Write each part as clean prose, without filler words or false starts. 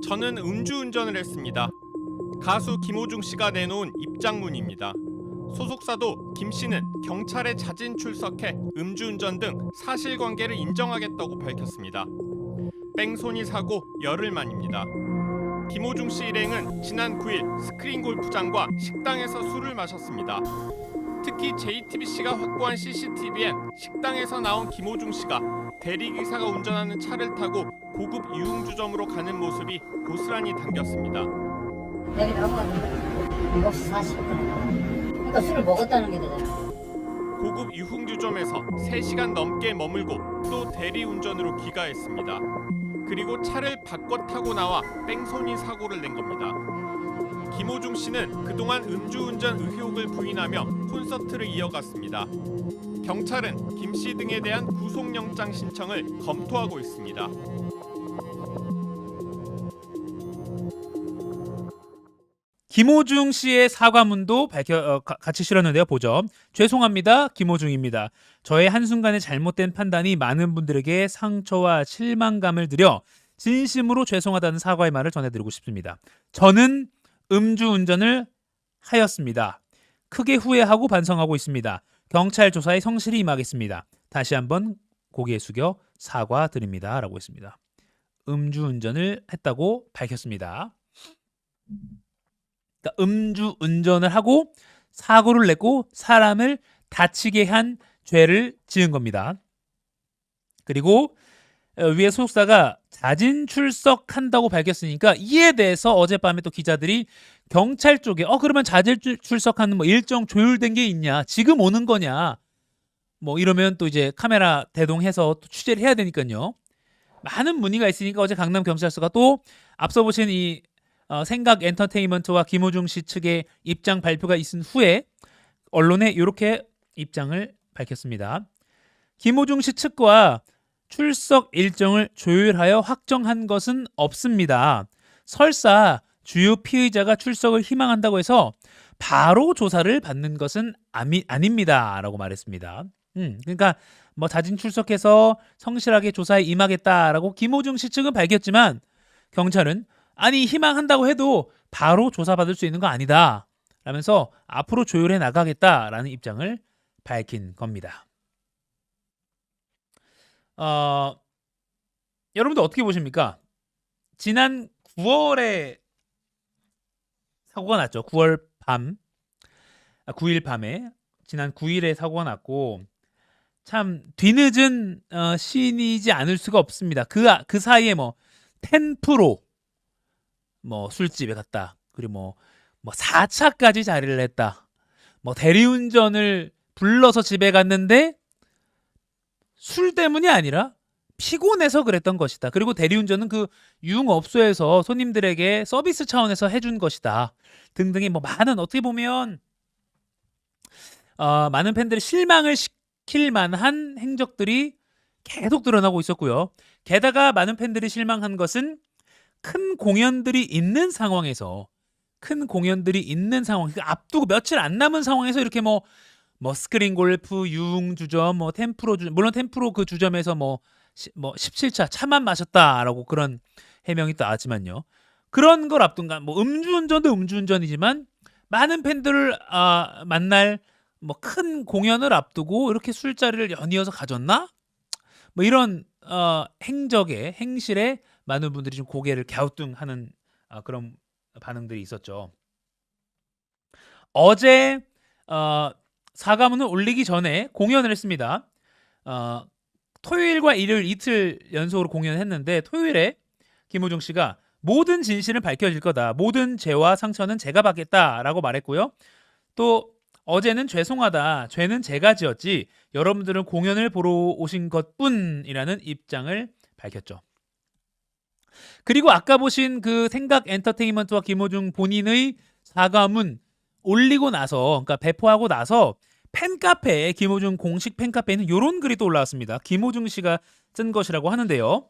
저는 음주운전을 했습니다. 가수 김호중 씨가 내놓은 입장문입니다. 소속사도 김 씨는 경찰에 자진 출석해 음주운전 등 사실관계를 인정하겠다고 밝혔습니다. 뺑소니 사고 열흘 만입니다. 김호중 씨 일행은 지난 9일 스크린 골프장과 식당에서 술을 마셨습니다. 특히 JTBC가 확보한 CCTV엔 식당에서 나온 김호중 씨가 대리기사가 운전하는 차를 타고 고급 유흥주점으로 가는 모습이 고스란히 담겼습니다. 여기 나오면 7시 40분. 그러니까 술을 먹었다는 게 되잖아. 고급 유흥주점에서 3시간 넘게 머물고 또 대리운전으로 귀가했습니다. 그리고 차를 바꿔 타고 나와 뺑소니 사고를 낸 겁니다. 김호중 씨는 그동안 음주운전 의혹을 부인하며 콘서트를 이어갔습니다. 경찰은 김 씨 등에 대한 구속영장 신청을 검토하고 있습니다. 김호중 씨의 사과문도 같이 실었는데요. 보죠. 죄송합니다. 김호중입니다. 저의 한순간의 잘못된 판단이 많은 분들에게 상처와 실망감을 드려 진심으로 죄송하다는 사과의 말을 전해드리고 싶습니다. 저는 음주운전을 하였습니다. 크게 후회하고 반성하고 있습니다. 경찰 조사에 성실히 임하겠습니다. 다시 한번 고개 숙여 사과드립니다. 라고 했습니다. 음주운전을 했다고 밝혔습니다. 그러니까 음주운전을 하고 사고를 냈고 사람을 다치게 한 죄를 지은 겁니다. 그리고 위에 소속사가 자진 출석한다고 밝혔으니까 이에 대해서 어젯밤에 또 기자들이 경찰 쪽에 그러면 자진 출석하는 뭐 일정 조율된 게 있냐, 지금 오는 거냐, 뭐 이러면 또 이제 카메라 대동해서 또 취재를 해야 되니까요. 많은 문의가 있으니까 어제 강남경찰서가 또 앞서 보신 이 생각 엔터테인먼트와 김호중 씨 측의 입장 발표가 있은 후에 언론에 이렇게 입장을 밝혔습니다. 김호중 씨 측과 출석 일정을 조율하여 확정한 것은 없습니다. 설사 주요 피의자가 출석을 희망한다고 해서 바로 조사를 받는 것은 아닙니다. 라고 말했습니다. 그러니까 뭐 자진 출석해서 성실하게 조사에 임하겠다라고 김호중 씨 측은 밝혔지만 경찰은 아니 희망한다고 해도 바로 조사받을 수 있는 거 아니다 라면서 앞으로 조율해 나가겠다라는 입장을 밝힌 겁니다. 여러분들 어떻게 보십니까? 지난 9월에 사고가 났죠. 9일 밤에 지난 9일에 사고가 났고 참 뒤늦은 시인이지 않을 수가 없습니다. 그 사이에 뭐 10% 뭐 술집에 갔다. 그리고 뭐 4차까지 자리를 했다. 뭐 대리운전을 불러서 집에 갔는데 술 때문이 아니라 피곤해서 그랬던 것이다. 그리고 대리운전은 그 유흥업소에서 손님들에게 서비스 차원에서 해준 것이다. 등등의 뭐 많은 어떻게 보면 많은 팬들이 실망을 시킬 만한 행적들이 계속 드러나고 있었고요. 게다가 많은 팬들이 실망한 것은 큰 공연들이 있는 상황에서 앞두고 며칠 안 남은 상황에서 이렇게 뭐 스크린 골프, 유흥주점, 뭐 템프로 물론 템프로 그 주점에서 뭐 17차 차만 마셨다라고 그런 해명이 나왔지만요. 그런 걸 앞둔 뭐 음주운전도 음주운전이지만 많은 팬들을 만날 뭐 큰 공연을 앞두고 이렇게 술자리를 연이어서 가졌나? 뭐 이런 행실에 많은 분들이 좀 고개를 갸우뚱하는 그런 반응들이 있었죠. 어제 사과문을 올리기 전에 공연을 했습니다. 토요일과 일요일 이틀 연속으로 공연을 했는데 토요일에 김호중 씨가 모든 진실은 밝혀질 거다. 모든 죄와 상처는 제가 받겠다라고 말했고요. 또 어제는 죄송하다. 죄는 제가 지었지. 여러분들은 공연을 보러 오신 것뿐이라는 입장을 밝혔죠. 그리고 아까 보신 그 생각 엔터테인먼트와 김호중 본인의 사과문 올리고 나서, 그러니까 배포하고 나서 팬카페에, 김호중 공식 팬카페에는 이런 글이 또 올라왔습니다. 김호중 씨가 쓴 것이라고 하는데요.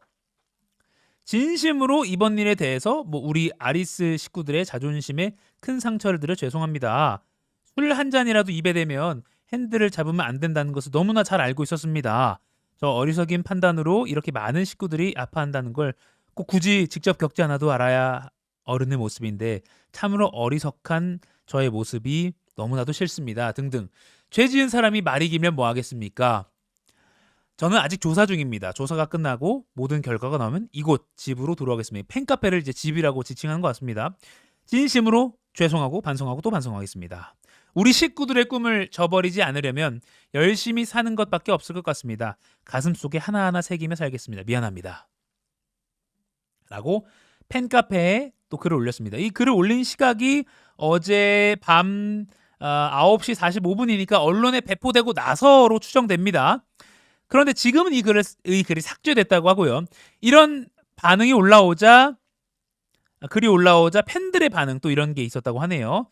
진심으로 이번 일에 대해서 우리 아리스 식구들의 자존심에 큰 상처를 드려 죄송합니다. 술 한 잔이라도 입에 대면 핸들을 잡으면 안 된다는 것을 너무나 잘 알고 있었습니다. 저 어리석인 판단으로 이렇게 많은 식구들이 아파한다는 걸 꼭 굳이 직접 겪지 않아도 알아야 어른의 모습인데 참으로 어리석한 저의 모습이 너무나도 싫습니다. 등등. 죄 지은 사람이 말이 길면 뭐 하겠습니까? 저는 아직 조사 중입니다. 조사가 끝나고 모든 결과가 나오면 이곳 집으로 돌아오겠습니다. 팬카페를 이제 집이라고 지칭하는 것 같습니다. 진심으로 죄송하고 반성하고 또 반성하겠습니다. 우리 식구들의 꿈을 저버리지 않으려면 열심히 사는 것밖에 없을 것 같습니다. 가슴속에 하나하나 새기며 살겠습니다. 미안합니다. 라고 팬카페에 또 글을 올렸습니다. 이 글을 올린 시각이 어제 밤 9시 45분이니까 언론에 배포되고 나서로 추정됩니다. 그런데 지금은 이 글이 삭제됐다고 하고요. 이런 반응이 글이 올라오자 팬들의 반응 또 이런 게 있었다고 하네요.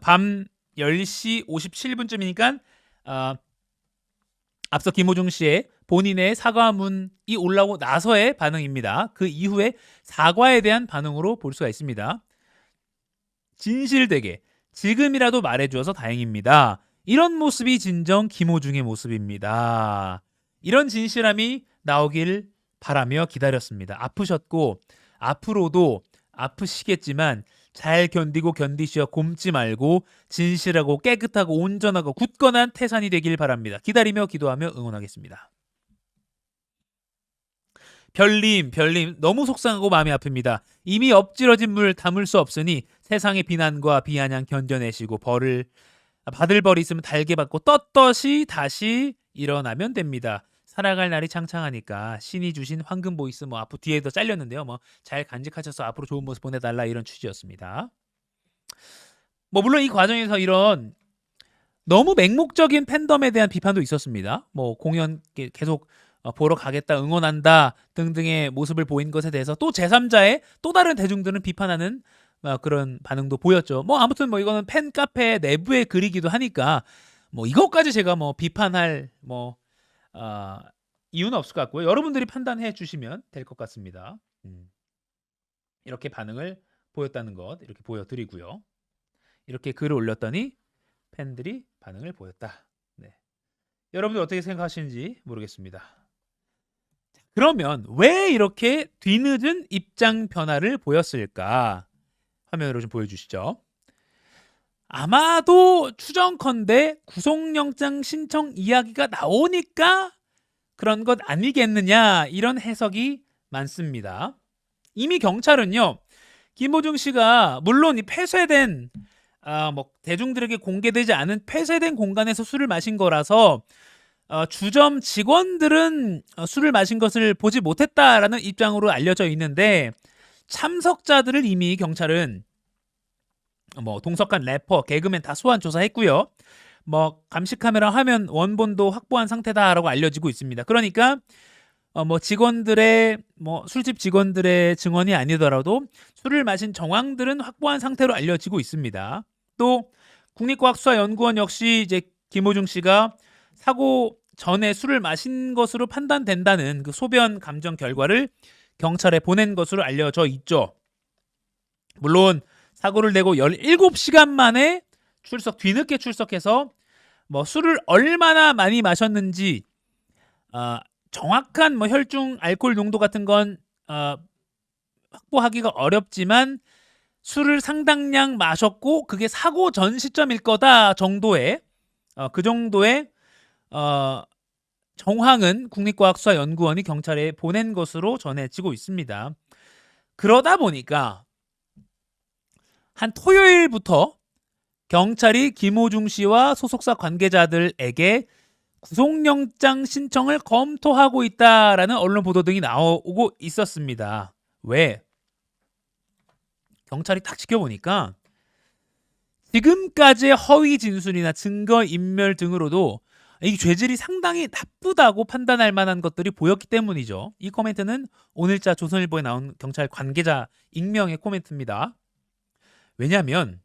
밤 10시 57분쯤이니까 앞서 김호중 씨의 본인의 사과문이 올라오고 나서의 반응입니다. 그 이후에 사과에 대한 반응으로 볼 수가 있습니다. 진실되게 지금이라도 말해주어서 다행입니다. 이런 모습이 진정 김호중의 모습입니다. 이런 진실함이 나오길 바라며 기다렸습니다. 아프셨고 앞으로도 아프시겠지만 잘 견디고 견디시어 곰지 말고 진실하고 깨끗하고 온전하고 굳건한 태산이 되길 바랍니다. 기다리며 기도하며 응원하겠습니다. 별님 너무 속상하고 마음이 아픕니다. 이미 엎질러진 물 담을 수 없으니 세상의 비난과 비아냥 견뎌내시고 받을 벌이 있으면 달게 받고 떳떳이 다시 일어나면 됩니다. 살아갈 날이 창창하니까 신이 주신 황금 보이스 앞으로 뒤에도 잘렸는데요. 잘 간직하셔서 앞으로 좋은 모습 보내달라 이런 취지였습니다. 물론 이 과정에서 이런 너무 맹목적인 팬덤에 대한 비판도 있었습니다. 공연 계속 보러 가겠다, 응원한다 등등의 모습을 보인 것에 대해서 또 제3자의 또 다른 대중들은 비판하는 그런 반응도 보였죠. 아무튼 이거는 팬카페 내부의 글이기도 하니까 이것까지 제가 비판할 이유는 없을 것 같고요. 여러분들이 판단해 주시면 될 것 같습니다. 이렇게 반응을 보였다는 것 이렇게 보여드리고요. 이렇게 글을 올렸더니 팬들이 반응을 보였다. 네. 여러분들 어떻게 생각하시는지 모르겠습니다. 그러면 왜 이렇게 뒤늦은 입장 변화를 보였을까? 화면으로 좀 보여주시죠. 아마도 추정컨대 구속영장 신청 이야기가 나오니까 그런 것 아니겠느냐 이런 해석이 많습니다. 이미 경찰은요 김호중 씨가 물론 이 폐쇄된 대중들에게 공개되지 않은 폐쇄된 공간에서 술을 마신 거라서 주점 직원들은 술을 마신 것을 보지 못했다라는 입장으로 알려져 있는데 참석자들을 이미 경찰은 동석한 래퍼, 개그맨 다 소환 조사했고요. 감시 카메라 화면 원본도 확보한 상태다라고 알려지고 있습니다. 그러니까 직원들의 술집 직원들의 증언이 아니더라도 술을 마신 정황들은 확보한 상태로 알려지고 있습니다. 또 국립과학수사연구원 역시 이제 김호중 씨가 사고 전에 술을 마신 것으로 판단된다는 그 소변 감정 결과를 경찰에 보낸 것으로 알려져 있죠. 물론 사고를 내고 17시간 만에 뒤늦게 출석해서 술을 얼마나 많이 마셨는지 정확한 혈중 알코올 농도 같은 건 확보하기가 어렵지만 술을 상당량 마셨고 그게 사고 전 시점일 거다 정도의 그 정도의 정황은 국립과학수사연구원이 경찰에 보낸 것으로 전해지고 있습니다. 그러다 보니까 한 토요일부터 경찰이 김호중 씨와 소속사 관계자들에게 구속영장 신청을 검토하고 있다라는 언론 보도 등이 나오고 있었습니다. 왜? 경찰이 딱 지켜보니까 지금까지의 허위 진술이나 증거인멸 등으로도 이 죄질이 상당히 나쁘다고 판단할 만한 것들이 보였기 때문이죠. 이 코멘트는 오늘자 조선일보에 나온 경찰 관계자 익명의 코멘트입니다. 왜냐하면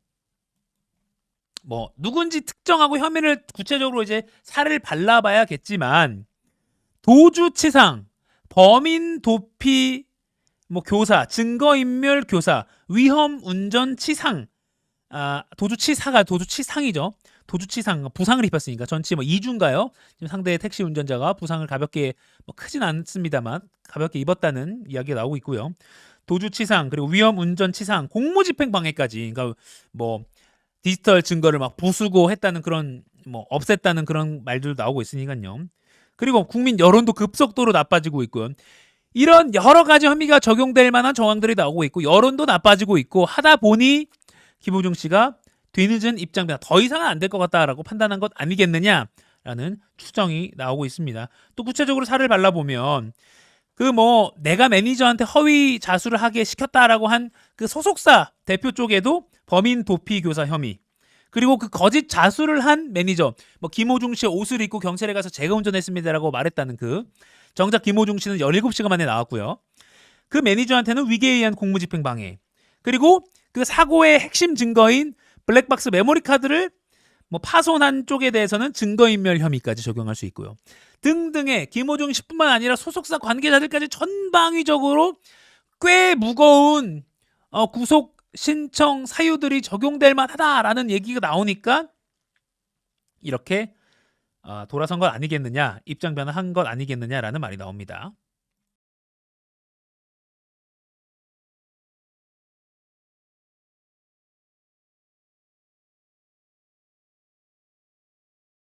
누군지 특정하고 혐의를 구체적으로 이제 살을 발라봐야겠지만 도주치상, 범인 도피 교사, 증거인멸 교사, 위험운전치상, 도주치사가 도주치상이죠. 도주치상 부상을 입혔으니까 전치 뭐 2주인가요? 지금 상대 택시 운전자가 부상을 가볍게 뭐 크진 않습니다만 가볍게 입었다는 이야기가 나오고 있고요. 도주치상 그리고 위험운전치상 공무집행 방해까지 그러니까 뭐 디지털 증거를 막 부수고 했다는 그런 뭐 없앴다는 그런 말들도 나오고 있으니까요. 그리고 국민 여론도 급속도로 나빠지고 있고요. 이런 여러 가지 혐의가 적용될 만한 정황들이 나오고 있고 여론도 나빠지고 있고 하다 보니 김호중 씨가 뒤늦은 입장 변화 더 이상은 안 될 것 같다라고 판단한 것 아니겠느냐라는 추정이 나오고 있습니다. 또 구체적으로 살을 발라보면 그 뭐 내가 매니저한테 허위 자수를 하게 시켰다라고 한 그 소속사 대표 쪽에도 범인 도피 교사 혐의 그리고 그 거짓 자수를 한 매니저 뭐 김호중 씨의 옷을 입고 경찰에 가서 제가 운전했습니다라고 말했다는 그 정작 김호중 씨는 17시간 만에 나왔고요. 그 매니저한테는 위계에 의한 공무집행 방해 그리고 그 사고의 핵심 증거인 블랙박스 메모리 카드를 뭐 파손한 쪽에 대해서는 증거인멸 혐의까지 적용할 수 있고요. 등등의 김호중 씨뿐만 아니라 소속사 관계자들까지 전방위적으로 꽤 무거운 구속 신청 사유들이 적용될 만하다라는 얘기가 나오니까 이렇게 돌아선 것 아니겠느냐, 입장 변화한 것 아니겠느냐라는 말이 나옵니다.